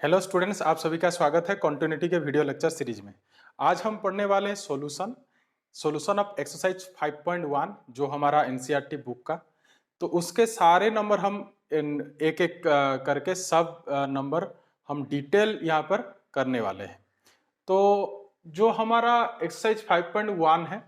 Hello students, आप सभी का स्वागत है कॉन्टिन्यूटी के वीडियो लेक्चर सीरीज में। आज हम पढ़ने वाले हैं सॉल्यूशन ऑफ एक्सरसाइज 5.1 जो हमारा एनसीईआरटी बुक का। तो उसके सारे नंबर हम एक एक करके सब नंबर हम डिटेल यहाँ पर करने वाले हैं। तो जो हमारा एक्सरसाइज 5.1 है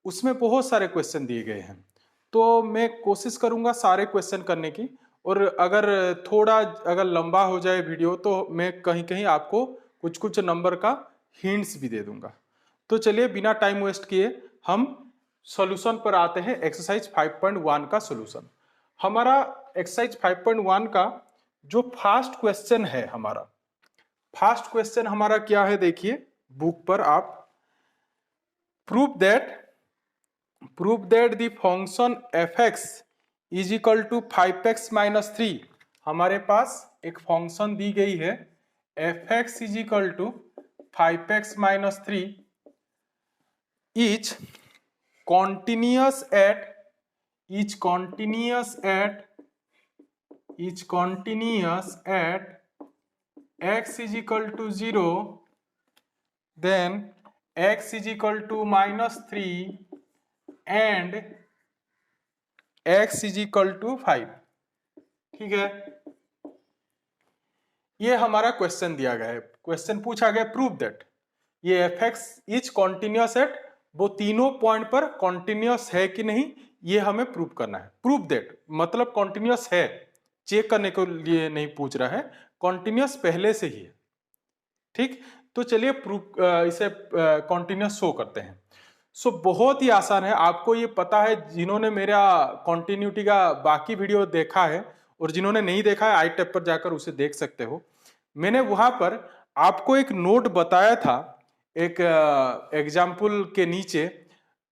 उसमें बहुत सारे क्वेश्चन दिए गए हैं, तो मैं कोशिश करूंगा सारे क्वेश्चन करने की। और अगर थोड़ा लंबा हो जाए वीडियो तो मैं कहीं कहीं आपको कुछ कुछ नंबर का हिंट्स भी दे दूंगा। तो चलिए बिना टाइम वेस्ट किए हम सॉल्यूशन पर आते हैं। एक्सरसाइज 5.1 का सॉल्यूशन हमारा एक्सरसाइज 5.1 का जो फर्स्ट क्वेश्चन है, फर्स्ट क्वेश्चन हमारा क्या है देखिए बुक पर आप। Prove that the function fx is equal to 5x minus 3। हमारे पास एक फंक्शन दी गई है fx is equal to 5x minus 3 is continuous at x is equal to 0, then x is equal to minus 3 and x is equal to 5। ठीक है, ये हमारा क्वेश्चन दिया गया है। क्वेश्चन पूछा गया प्रूव दैट ये fx इज कॉन्टिन्यूअस एट, वो तीनों पॉइंट पर कॉन्टिन्यूअस है कि नहीं ये हमें प्रूव करना है। प्रूव दैट मतलब कॉन्टिन्यूअस है, चेक करने के लिए नहीं पूछ रहा है, कॉन्टिन्यूअस पहले से ही है। ठीक, तो चलिए प्रूफ इसे कॉन्टिन्यूअस शो करते हैं। सो बहुत ही आसान है, आपको ये पता है। जिन्होंने मेरा कॉन्टिन्यूटी का बाकी वीडियो देखा है और जिन्होंने नहीं देखा है आई टैब पर जाकर उसे देख सकते हो। मैंने वहां पर आपको एक नोट बताया था एक एग्जाम्पल के नीचे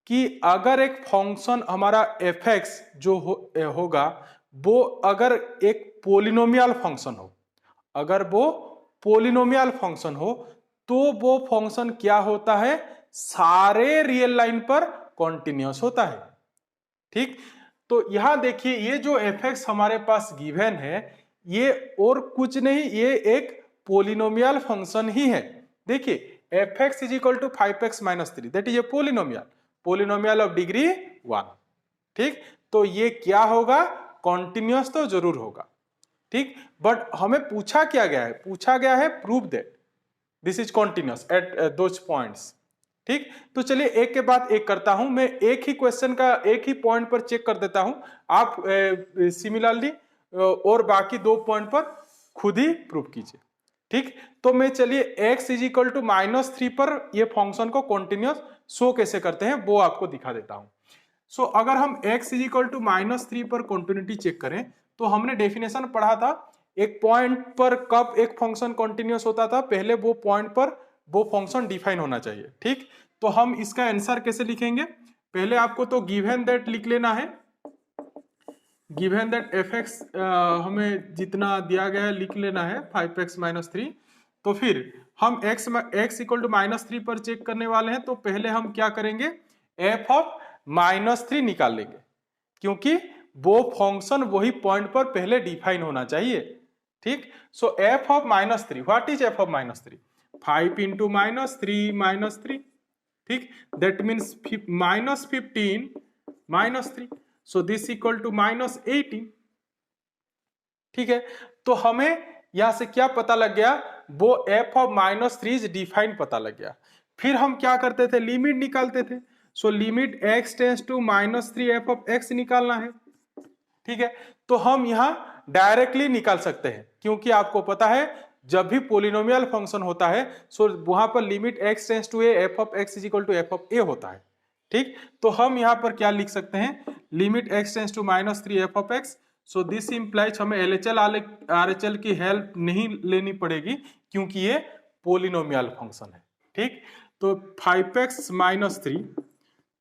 कि अगर एक फंक्शन हमारा fx जो होगा वो अगर एक पोलिनोमियल फंक्शन हो, अगर वो पोलिनोमियल फंक्शन हो तो वो फंक्शन क्या होता है, सारे रियल लाइन पर कॉन्टिन्यूअस होता है। ठीक, तो यहां देखिए ये जो fx हमारे पास गिवन है ये और कुछ नहीं, ये एक पोलिनोमियल फंक्शन ही है। देखिए fx is equal to 5x minus 3, that is a polynomial of degree 1। ठीक, तो ये क्या होगा, कॉन्टिन्यूअस तो जरूर होगा। ठीक, बट हमें पूछा क्या गया है, पूछा गया है prove that this is continuous at those points. ठीक, तो चलिए एक के बाद एक करता हूं। मैं एक ही क्वेश्चन का एक ही पॉइंट पर चेक कर देता हूं, आप सिमिलरली और बाकी दो पॉइंट पर खुद ही प्रूव कीजिए। ठीक, तो मैं चलिए x is equal to minus 3 पर ये फंक्शन को कॉन्टिन्यूअस शो कैसे करते हैं वो आपको दिखा देता हूं। सो अगर हम x is equal to minus 3 पर कॉन्टिन्यूटी चेक करें तो हमने डेफिनेशन पढ़ा था, एक पॉइंट पर कब एक फंक्शन कॉन्टिन्यूअस होता था, पहले वो पॉइंट पर वो फंक्शन डिफाइन होना चाहिए। ठीक, तो हम इसका आंसर कैसे लिखेंगे, पहले आपको तो गिवन दैट लिख लेना है। गिवन दैट fx हमें जितना दिया गया है लिख लेना है 5x माइनस 3। तो फिर हम x इक्वल टू माइनस 3 पर चेक करने वाले हैं, तो पहले हम क्या करेंगे, f ऑफ माइनस 3 निकाल लेंगे, क्योंकि वो फंक्शन वही पॉइंट पर पहले डिफाइन होना चाहिए। ठीक, so f of minus 3, what is f of minus 3, 5 into minus 3। ठीक, that means minus 15 minus 3, so this equal to minus 18। ठीक है, तो हमें यहां से क्या पता लग गया, वो f of minus 3 is defined पता लग गया। फिर हम क्या करते थे, लिमिट निकालते थे। So limit x tends to minus 3 f of x निकालना है। ठीक है, तो हम यहां डायरेक्टली निकाल सकते हैं, क्योंकि आपको पता है जब भी पोलिनोमियल फंक्शन होता है सो वहां पर limit x tends to a f of x is equal to f of a होता है। ठीक, तो हम यहां पर क्या लिख सकते हैं, limit x tends to minus 3 f of x। So this implies हमें LHL RHL की हेल्प नहीं लेनी पड़ेगी, क्योंकि ये पोलिनोमियल फंक्शन है। ठीक, तो 5x माइनस 3,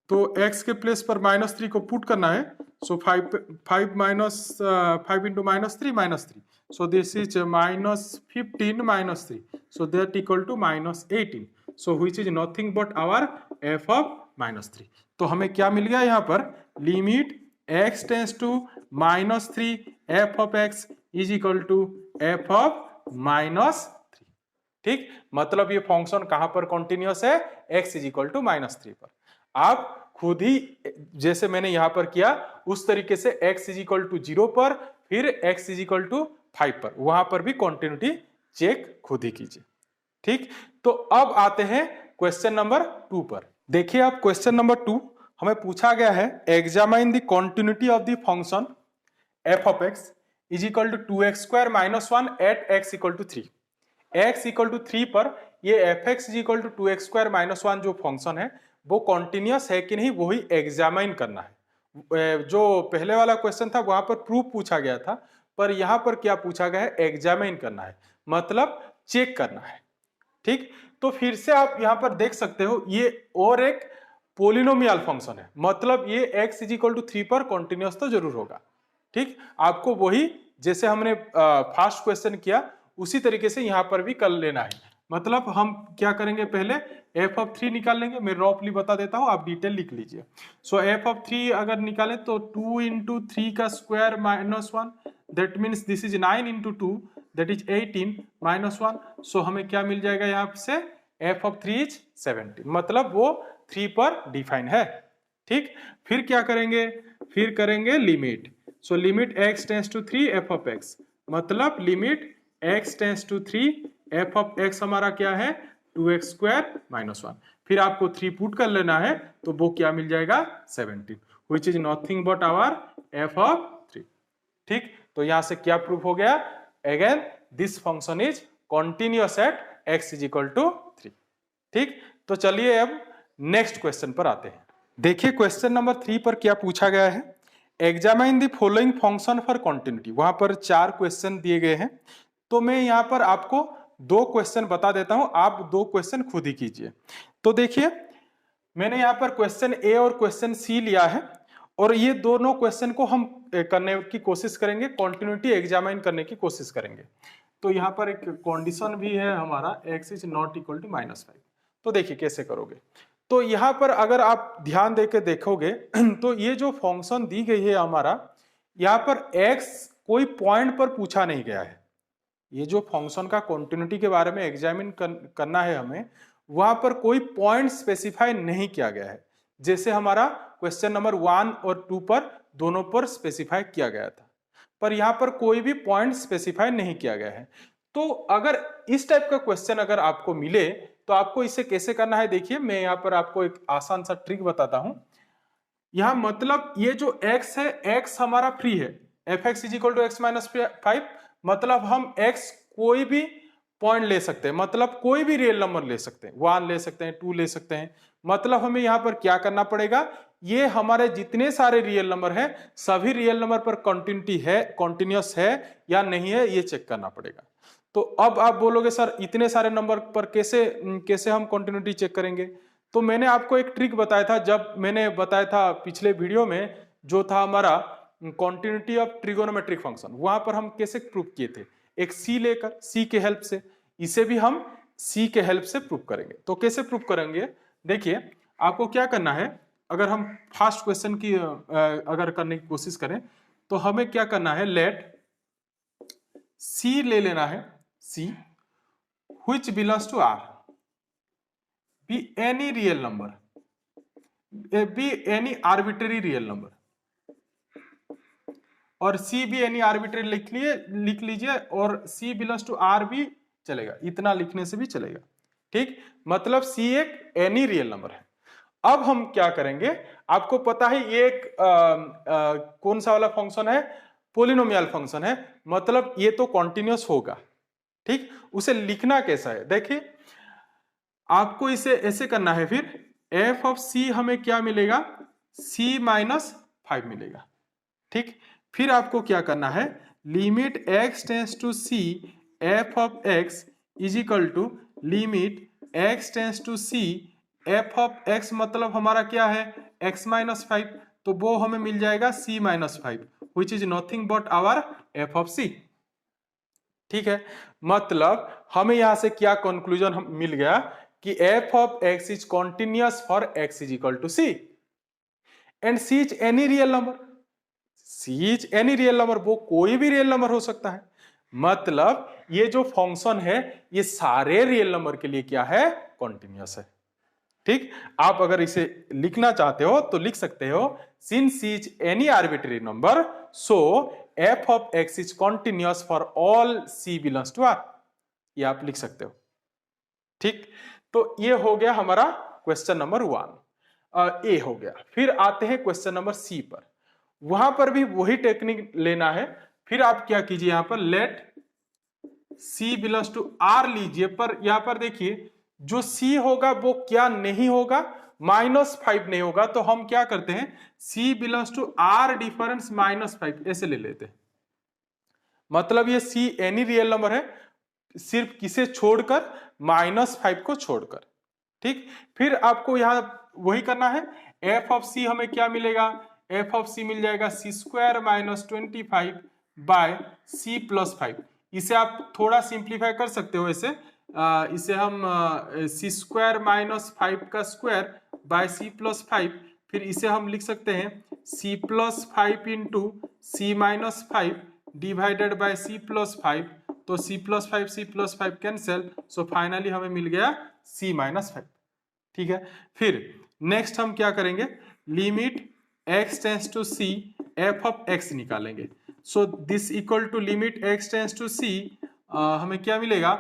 तो x के प्लेस पर माइनस 3 को पुट करना है। सो 5 minus 5 into minus 3 minus 3, so this is minus 15 minus 3, so that equal to minus 18, so which is nothing but our f of minus 3। तो हमें क्या मिल गया यहाँ पर, limit x tends to minus 3 f of x is equal to f of -3। ठीक, मतलब ये फंक्शन कहां पर कॉन्टिन्यूअस है, x इज इक्वल टू -3 पर। आप खुद ही जैसे मैंने यहां पर किया उस तरीके से x इज इक्वल टू 0 पर, फिर x इज इक्वल टू 5 पर, वहां पर भी कॉन्टिन्यूटी चेक खुद ही कीजिए। ठीक, तो अब आते हैं क्वेश्चन नंबर 2 पर। देखिए आप क्वेश्चन नंबर 2 हमें पूछा गया है, examine the continuity of the function f of x is equal to 2x square minus 1 at x equal to 3। x equal to 3 पर ये fx is equal to 2x square minus 1 जो function है वो continuous है कि नहीं, वो ही examine करना है। जो पहले वाला क्वेश्चन था वहां पर प्रूफ पूछा गया था, पर यहां पर क्या पूछा गया है, एग्जामाइन करना है, मतलब चेक करना है। ठीक, तो फिर से आप यहां पर देख सकते हो ये और एक पोलिनोमियल फंक्शन है, मतलब ये x इज इक्वल टू 3 पर कॉन्टिन्यूअस तो जरूर होगा। ठीक, आपको वही जैसे हमने फर्स्ट क्वेश्चन किया उसी तरीके से यहां पर भी कर लेना है। मतलब हम क्या करेंगे, पहले f ऑफ 3 निकाल लेंगे, मैं रफली बता देता हूं, आप डिटेल लिख लीजिए। सो f ऑफ 3 अगर निकालें तो 2 इंटू 3 का square minus 1, that means this is 9 into 2 that is 18 minus 1। सो हमें क्या मिल जाएगा यहाँ से, f ऑफ 3 इज 17, मतलब वो 3 पर डिफाइन है। ठीक, फिर क्या करेंगे, फिर करेंगे limit. So limit x tends to 3 f of x, मतलब limit x tends to 3 f of x हमारा क्या है, 2x स्क्वायर माइनस 1। फिर आपको 3 पुट कर लेना है तो वो क्या मिल जाएगा, 17, which is nothing but our f of 3। ठीक, तो यहां से क्या प्रूफ हो गया, again this function is continuous at x is equal to 3। ठीक, तो चलिए अब नेक्स्ट क्वेश्चन पर आते हैं। देखिए क्वेश्चन नंबर 3 पर क्या पूछा गया है, examine the following function for continuity. वहां पर 4 क्वेश्चन दिए गए हैं, तो मैं यहां पर आपको 2 क्वेश्चन बता देता हूं, आप 2 क्वेश्चन खुद ही कीजिए। तो देखिए मैंने यहां पर क्वेश्चन ए और क्वेश्चन सी लिया है, और ये दोनों क्वेश्चन को हम करने की कोशिश करेंगे, कॉन्टिन्यूटी एग्जामाइन करने की कोशिश करेंगे। तो यहाँ पर एक कंडीशन भी है हमारा, x is not equal to -5। तो देखिए कैसे करोगे, तो यहाँ पर अगर आप ध्यान देके देखोगे तो ये जो फंक्शन दी गई है हमारा, यहाँ पर x कोई पॉइंट पर पूछा नहीं गया है। ये जो फंक्शन का कॉन्टिन्यूटी के बारे में एग्जामिन करना है हमें, वहां पर कोई पॉइंट स्पेसिफाई नहीं किया गया है, जैसे हमारा क्वेश्चन नंबर 1 और 2 पर दोनों पर स्पेसिफाई किया गया था, पर यहाँ पर कोई भी पॉइंट स्पेसिफाई नहीं किया गया है। तो अगर इस टाइप का क्वेश्चन अगर आपको मिले तो आपको इसे कैसे करना है, देखिए मैं यहाँ पर आपको एक आसान सा ट्रिक बताता हूं। यहाँ मतलब ये जो x है, x हमारा फ्री है, fx is equal to x minus 5, मतलब हम x कोई भी पॉइंट ले सकते हैं, मतलब कोई भी रियल नंबर ले सकते हैं, 1 ले सकते हैं, 2 ले सकते हैं। मतलब हमें यहाँ पर क्या करना पड़ेगा, ये हमारे जितने सारे रियल नंबर हैं सभी रियल नंबर पर कॉन्टिन्यूटी है, कॉन्टिन्यूअस है या नहीं है, ये चेक करना पड़ेगा। तो अब आप बोलोगे सर इतने सारे नंबर पर कैसे हम कॉन्टिन्यूटी चेक करेंगे, तो मैंने आपको एक ट्रिक बताया था, जब मैंने बताया था पिछले वीडियो में, जो था हमारा कॉन्टिन्यूटी ऑफ ट्रिगोनोमेट्रिक फंक्शन, वहां पर हम कैसे प्रूव किए थे, एक सी लेकर, सी के हेल्प से, इसे भी हम सी के हेल्प से प्रूव करेंगे। तो कैसे प्रूव करेंगे, देखिए आपको क्या करना है, अगर हम फर्स्ट क्वेश्चन की अगर करने की कोशिश करें तो हमें क्या करना है, लेट सी ले लेना है, सी which belongs to R be any real number, be any arbitrary real number, और C भी एनी आर्बिट्रेरी लिख लीजिए, और C बिलोंग्स टू R भी चलेगा, इतना लिखने से भी चलेगा। ठीक, मतलब C एक एनी रियल नंबर है। अब हम क्या करेंगे, आपको पता है ये एक कौन सा वाला फंक्शन है, पोलिनोमियल फंक्शन है, मतलब ये तो कॉन्टिन्यूअस होगा। ठीक, उसे लिखना कैसा है, देखिए आपको इसे ऐसे करना है, फिर f ऑफ c हमें क्या मिलेगा, c माइनस 5 मिलेगा। ठीक, फिर आपको क्या करना है, limit x tends to c f of x is equal to limit x tends to c f of x, मतलब हमारा क्या है x माइनस 5, तो वो हमें मिल जाएगा c minus 5 which is nothing but our f of c। ठीक है, मतलब हमें यहां से क्या कंक्लूजन मिल गया कि f of x is continuous for x is equal to c and c is any real number, c is any real number, वो कोई भी रियल नंबर हो सकता है। मतलब ये जो फंक्शन है ये सारे रियल नंबर के लिए क्या है, कॉन्टिन्यूअस है। ठीक, आप अगर इसे लिखना चाहते हो तो लिख सकते हो, since is any arbitrary number so F of X is continuous for all C belongs to R, ये आप लिख सकते हो। ठीक, तो ये हो गया हमारा क्वेश्चन नंबर 1 ए हो गया। फिर आते हैं क्वेश्चन नंबर सी पर, वहां पर भी वही टेक्निक लेना है। फिर आप क्या कीजिए, यहां पर let C belongs to R लीजिए, पर यहां पर देखिए जो सी होगा वो क्या नहीं होगा, -5 नहीं होगा, तो हम क्या करते हैं, सी बिलोंग्स टू आर डिफरेंस -5 ऐसे ले लेते हैं। मतलब ये सी एनी रियल नंबर है, सिर्फ किसे छोड़कर, -5 को छोड़कर। ठीक, फिर आपको यहां वही करना है, एफ ऑफ सी हमें क्या मिलेगा, एफ ऑफ सी मिल जाएगा सी स्क्वायर -25 बाय सी प्लस 5। इसे आप थोड़ा सिंप्लीफाई कर सकते हो, इसे हम सी स्क्वायर -5 का स्क्वायर बाय सी प्लस 5, फिर इसे हम लिख सकते हैं C plus 5 into C -5 divided by C plus 5, तो C plus 5 cancel, so finally हमें मिल गया सी -5। ठीक है, फिर नेक्स्ट हम क्या करेंगे, limit x tends to c f of x निकालेंगे। So this equal to limit x tends to c, हमें क्या मिलेगा,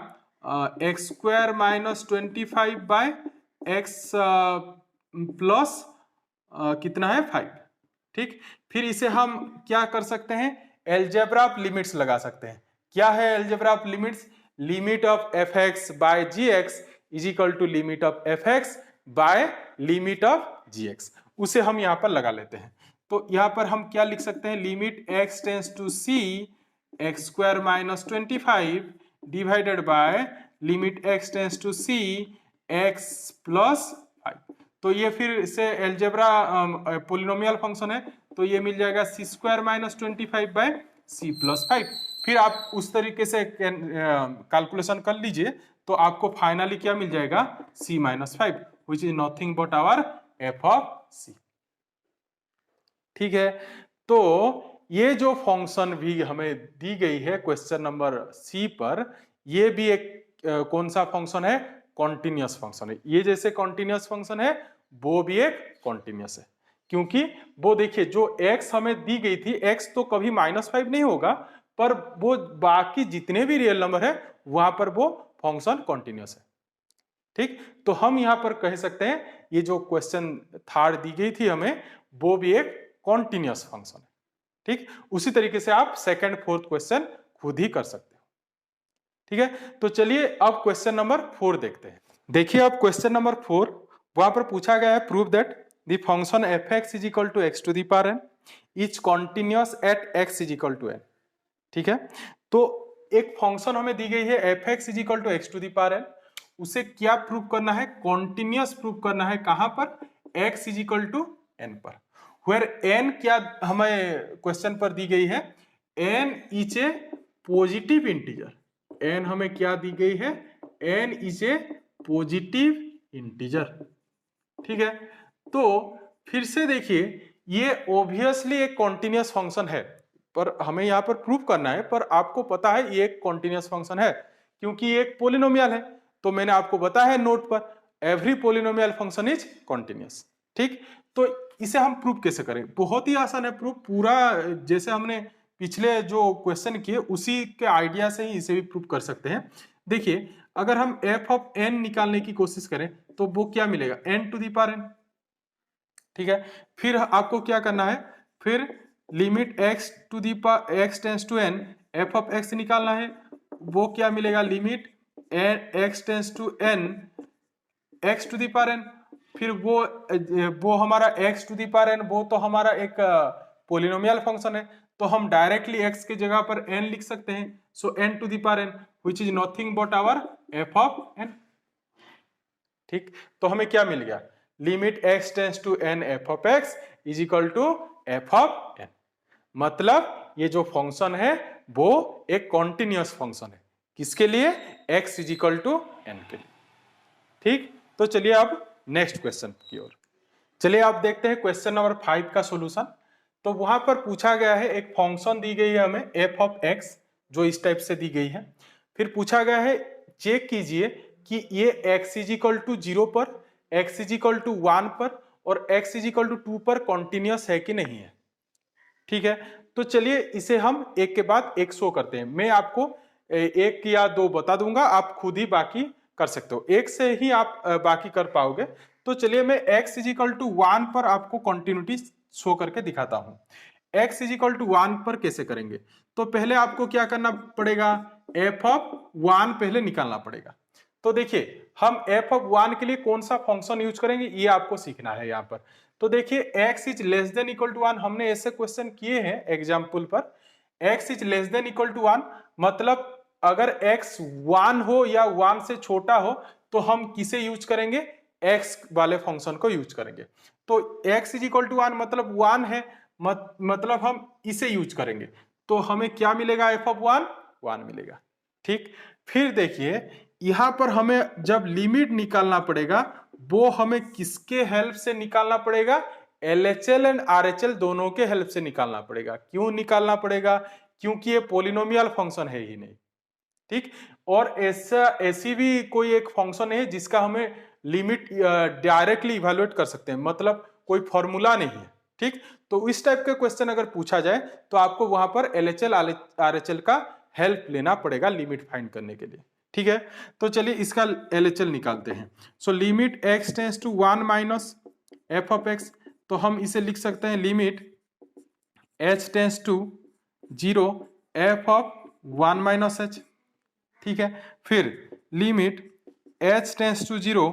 x square -25 by x plus कितना है 5। ठीक, फिर इसे हम क्या कर सकते हैं, एलजेब्रा ऑफ लिमिट्स लगा सकते हैं। क्या है algebra of limits, limit of F X by G X is equal to limit of F X by limit of G X, उसे हम यहां पर लगा लेते हैं। तो यहां पर हम क्या लिख सकते हैं, limit x tends to C X square -25 divided by limit x tends to C X plus 5। तो ये फिर से एलजेब्रा पोलिनोमियल फंक्शन है, तो ये मिल जाएगा सी स्क्वायर -25 बाय सी प्लस 5। फिर आप उस तरीके से कैलकुलेशन कर लीजिए, तो आपको फाइनली क्या मिल जाएगा, c -5 which is nothing but our f of c। ठीक है, तो ये जो फंक्शन भी हमें दी गई है क्वेश्चन नंबर सी पर, ये भी एक कौन सा फंक्शन है, कॉन्टिन्यूअस फंक्शन है। ये जैसे कॉन्टिन्यूअस फंक्शन है वो भी एक कॉन्टिन्यूअस है, क्योंकि वो देखिए जो x हमें दी गई थी, x तो कभी -5 नहीं होगा, पर वो बाकी जितने भी रियल नंबर है वहां पर वो फंक्शन कॉन्टिन्यूअस है। ठीक, तो हम यहां पर कह सकते हैं ये जो क्वेश्चन थर्ड दी गई थी हमें, वो भी एक कॉन्टिन्यूअस फंक्शन है। ठीक, उसी तरीके से आप सेकंड फोर्थ क्वेश्चन खुद ही कर सकते हो। ठीक है, तो चलिए अब क्वेश्चन नंबर 4 देखते हैं। देखिए अब क्वेश्चन नंबर 4, वहां पर पूछा गया है, prove that the function F X is equal to X to the power N is continuous at X is equal to N. ठीक है, तो एक फंक्शन हमें दी गई है F X is equal to X to the power N, उसे क्या प्रूव करना है, कॉन्टिन्यूअस प्रूव करना है। कहां पर, x is equal to N पर, वेयर n क्या हमें क्वेश्चन पर दी गई है, n is a positive integer. n हमें क्या दी गई है, n is a positive integer. ठीक है, तो फिर से देखिए ये ऑब्वियसली एक कॉन्टिन्यूअस फंक्शन है, पर हमें यहां पर प्रूव करना है, पर आपको पता है ये एक कॉन्टिन्यूअस फंक्शन है क्योंकि ये एक पोलिनोमियल है। तो मैंने आपको बताया है नोट पर, every polynomial function is continuous. ठीक, तो इसे हम प्रूव कैसे करें, बहुत ही आसान है प्रूफ, पूरा जैसे हमने पिछले जो क्वेश्चन किए उसी के आइडिया से ही इसे भी प्रूव कर सकते हैं। देखिए अगर हम एफ ऑफ एन निकालने की कोशिश करें तो वो क्या मिलेगा, N to the power N. ठीक है, फिर आपको क्या करना है, फिर limit X to the power X tends to N F of X निकालना है, वो क्या मिलेगा, limit X tends to N X to the power N. फिर वो हमारा x to the power N, वो तो हमारा एक पोलिनोमियल फंक्शन है, तो हम डायरेक्टली x की जगह पर n लिख सकते हैं। So n to the power N which is nothing but our f of n। ठीक, तो हमें क्या मिल गया, limit x tends to n f of x is equal to f of n। मतलब ये जो फंक्शन है वो एक कॉन्टिन्यूअस फंक्शन है, किसके लिए, x is equal to n के लिए। ठीक, तो चलिए अब नेक्स्ट क्वेश्चन की ओर चलिए, आप देखते हैं क्वेश्चन नंबर 5 का सॉल्यूशन। तो वहां पर पूछा गया है, एक फंक्शन दी गई है हमें f ऑफ x जो इस टाइप से दी गई है। फिर पूछा गया है चेक कीजिए कि ये x इज इक्वल टू 0 पर, x इज इक्वल टू 1 पर और x इज इक्वल टू 2 पर कॉन्टिन्यूअस है कि नहीं है। ठीक है, तो चलिए इसे हम एक के बाद एक शो करते हैं। मैं आपको एक या दो बता दूंगा, आप खुद ही बाकी कर सकते हो, एक से ही आप बाकी कर पाओगे। तो चलिए मैं x इज इक्वल टू 1 पर आपको कंटिन्यूटी शो करके दिखाता हूं। x इज इक्वल टू 1 पर कैसे करेंगे, तो पहले आपको क्या करना पड़ेगा, f ऑफ 1 पहले निकालना पड़ेगा। तो देखिए हम f ऑफ 1 के लिए कौन सा फंक्शन यूज करेंगे ये आपको सीखना है यहाँ पर। तो देखिए x is less than equal to 1, हमने ऐसे क्वेश्चन किए हैं एग्जाम्पल पर। x is less than equal to 1 मतलब अगर x 1 हो या 1 से छोटा हो तो हम किसे यूज करेंगे, x वाले फंक्शन को यूज करेंगे। तो x इज इक्वल टू 1 मतलब 1 है, मतलब हम इसे यूज करेंगे। तो हमें क्या मिलेगा, f ऑफ 1 मिलेगा। ठीक, फिर देखिए यहां पर हमें जब लिमिट निकालना पड़ेगा वो हमें किसके हेल्प से निकालना पड़ेगा, LHL एंड RHL दोनों के हेल्प से निकालना पड़ेगा। क्यों निकालना पड़ेगा, क्योंकि ये पॉलिनोमियल फंक्शन है ही नहीं। ठीक, और ऐसी भी कोई एक फंक्शन है जिसका हमें लिमिट डायरेक्टली इवेलुएट कर सकते हैं, मतलब कोई फॉर्मूला नहीं है। ठीक, तो इस टाइप के क्वेश्चन अगर पूछा जाए तो आपको वहां पर LHL RHL का हेल्प लेना पड़ेगा लिमिट फाइंड करने के लिए। ठीक है, तो चलिए इसका LHL निकालते हैं। So limit x tends to 1 minus f of x, तो हम इसे लिख सकते हैं limit h tends to 0 f of 1 minus h। ठीक है, फिर limit h tends to 0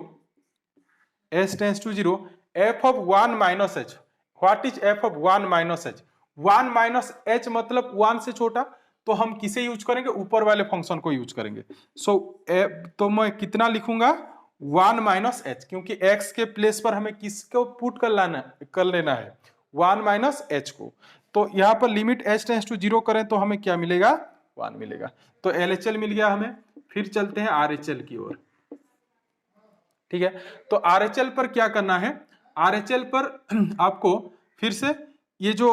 f of 1 minus h। What is f of 1 minus h, 1 minus h मतलब 1 से छोटा, तो हम किसे यूज करेंगे, ऊपर वाले फंक्शन को यूज करेंगे। सो तो मैं कितना लिखूंगा, 1 माइनस h, क्योंकि x के प्लेस पर हमें किसको पुट कर लेना है, 1 माइनस h को। तो यहाँ पर लिमिट h टेंस टू 0 करें तो हमें क्या मिलेगा, 1 मिलेगा। तो LHL मिल गया हमें। फिर चलते हैं RHL की ओर। ठीक है, तो RHL पर क्या करना है, RHL पर आपको फिर से ये जो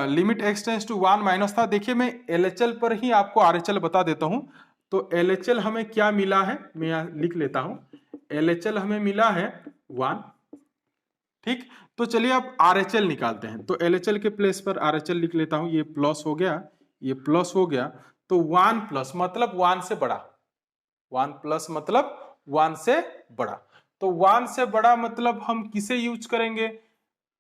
limit x tends to 1 minus था, देखिए मैं LHL पर ही आपको RHL बता देता हूं। तो LHL हमें क्या मिला है, मैं यहां लिख लेता हूं, LHL हमें मिला है 1। ठीक, तो चलिए अब RHL निकालते हैं। तो LHL के प्लेस पर RHL लिख लेता हूं, ये प्लस हो गया, ये प्लस हो गया। तो 1 प्लस मतलब 1 से बड़ा, 1 प्लस मतलब 1 से बड़ा। तो 1 से बड़ा मतलब हम किसे यूज करेंगे,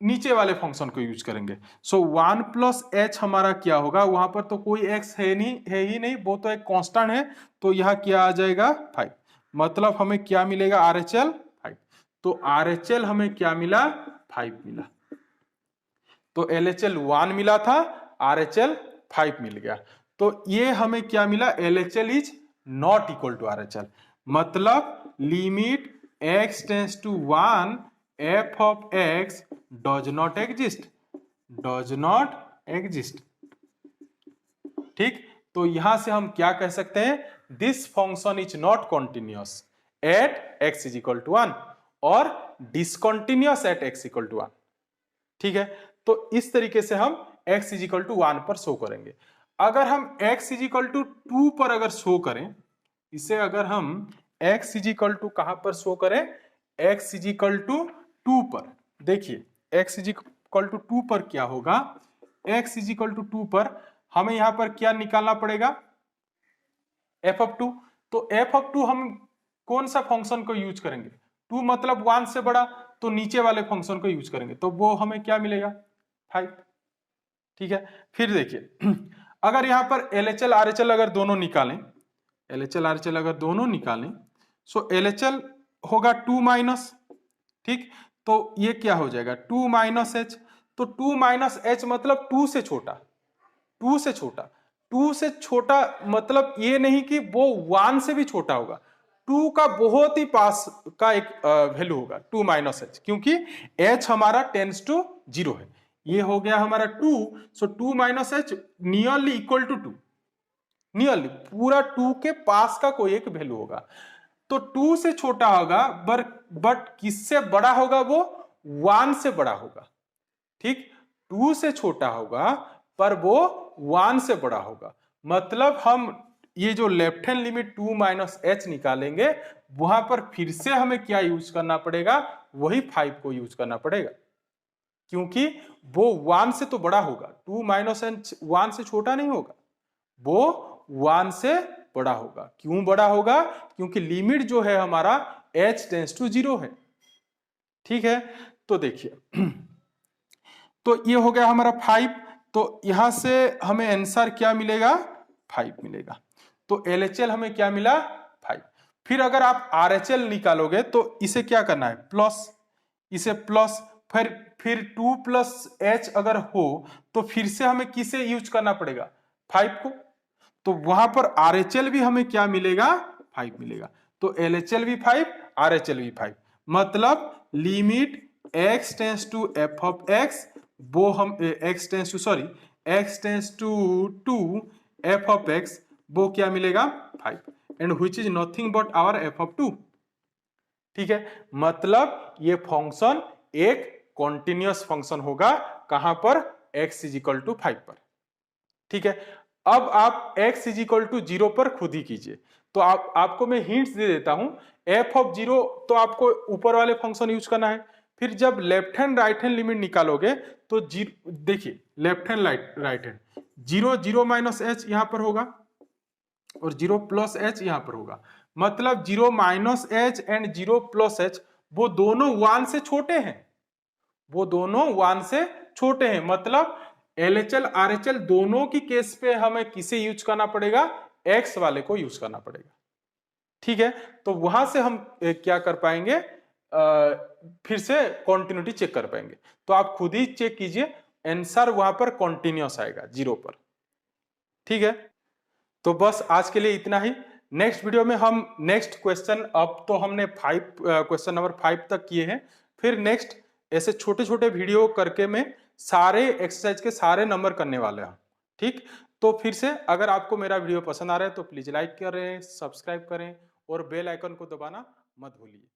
नीचे वाले फंक्शन को यूज करेंगे। सो 1 प्लस h हमारा क्या होगा, वहां पर तो कोई x है ही नहीं, वो तो एक कांस्टेंट है। तो यहां क्या आ जाएगा, 5, मतलब हमें क्या मिलेगा, RHL 5। तो RHL हमें क्या मिला, 5 मिला। तो LHL 1 मिला था, RHL 5 मिल गया। तो ये हमें क्या मिला, LHL is not equal to RHL, मतलब limit x tends to 1 f of x does not exist, does not exist. ठीक, तो यहां से हम क्या कह सकते हैं, this function is not continuous at x is equal to 1 और discontinuous at x equal to 1। ठीक है, तो इस तरीके से हम x इज इक्वल टू 1 पर शो करेंगे। अगर हम x इज इक्वल टू 2 पर अगर शो करें, इसे अगर हम x इज इक्वल टू कहां पर शो करें, x इज इक्वल टू 2 पर, देखिए x इज इक्वल टू 2 पर क्या होगा, x इज इक्वल टू 2 पर हमें यहां पर क्या निकालना पड़ेगा, f ऑफ 2। तो f ऑफ 2 हम कौन सा फंक्शन को यूज करेंगे, 2 मतलब 1 से बड़ा, तो नीचे वाले फंक्शन को यूज करेंगे। तो वो हमें क्या मिलेगा, 5। ठीक है, फिर देखिए अगर यहां पर LHL RHL अगर दोनों निकालें, LHL RHL अगर दोनों निकालें, सो LHL होगा 2 माइनस। ठीक, तो ये क्या हो जाएगा, 2 माइनस h। तो 2 माइनस h मतलब 2 से छोटा, 2 से छोटा, 2 से छोटा मतलब ये नहीं कि वो 1 से भी छोटा होगा, 2 का बहुत ही पास का एक वैल्यू होगा 2 माइनस h, क्योंकि h हमारा टेंस टू 0 है। ये हो गया हमारा 2, so 2 minus h nearly equal to 2, nearly पूरा 2 के पास का कोई एक वैल्यू होगा। तो 2 से छोटा होगा बट किससे बड़ा होगा, वो 1 से बड़ा होगा। ठीक, 2 से छोटा होगा पर वो 1 से बड़ा होगा, मतलब हम ये जो left hand limit 2 minus H निकालेंगे, वहां पर फिर से हमें क्या यूज करना पड़ेगा, वही 5 को यूज करना पड़ेगा, क्योंकि वो 1 से तो बड़ा होगा, 2 माइनस एच 1 से छोटा नहीं होगा, वो 1 से बड़ा होगा। क्यों बड़ा होगा, क्योंकि लिमिट जो है हमारा h टेंस टू 0 है। ठीक है, तो देखिए तो ये हो गया हमारा 5, तो यहां से हमें आंसर क्या मिलेगा, 5 मिलेगा। तो LHL हमें क्या मिला, 5। फिर अगर आप RHL निकालोगे तो इसे क्या करना है, प्लस, इसे प्लस, फिर 2 प्लस एच अगर हो तो फिर से हमें किसे यूज करना पड़ेगा, 5 को। तो वहां पर RHL भी हमें क्या मिलेगा, 5 मिलेगा। तो LHL भी 5, RHL भी 5, मतलब limit x tends to f of x, वो हम x tends to sorry x tends to 2 f of x, वो क्या मिलेगा, 5, and which is nothing but our f of 2। ठीक है, मतलब ये फंक्शन एक कॉन्टिन्यूअस फंक्शन होगा, कहां पर, x इज इक्वल टू 5 पर। ठीक है, अब आप x इज इक्वल टू 0 पर खुद ही कीजिए। तो आपको मैं हिंट्स दे देता हूं, f ऑफ 0 तो आपको ऊपर वाले फंक्शन यूज करना है। फिर जब left hand right hand limit निकालोगे तो देखिए left hand right hand 0 0 minus H यहां पर होगा और 0 प्लस एच यहां पर होगा, मतलब 0 minus H and 0 plus H वो दोनों 1 से छोटे हैं, वो दोनों 1 से छोटे हैं, मतलब LHL RHL दोनों की केस पे हमें किसे यूज करना पड़ेगा, x वाले को यूज करना पड़ेगा। ठीक है, तो वहां से हम क्या कर पाएंगे, फिर से कॉन्टिन्यूटी चेक कर पाएंगे। तो आप खुद ही चेक कीजिए, आंसर वहां पर कॉन्टिन्यूअस आएगा 0 पर। ठीक है, तो बस आज के लिए इतना ही। नेक्स्ट वीडियो में हम नेक्स्ट क्वेश्चन, अब तो हमने क्वेश्चन नंबर 5 तक किए हैं, फिर नेक्स्ट ऐसे छोटे छोटे वीडियो करके मैं सारे एक्सरसाइज के सारे नंबर करने वाले हैं। ठीक, तो फिर से अगर आपको मेरा वीडियो पसंद आ रहा है तो प्लीज लाइक करें, सब्सक्राइब करें और बेल आइकन को दबाना मत भूलिए।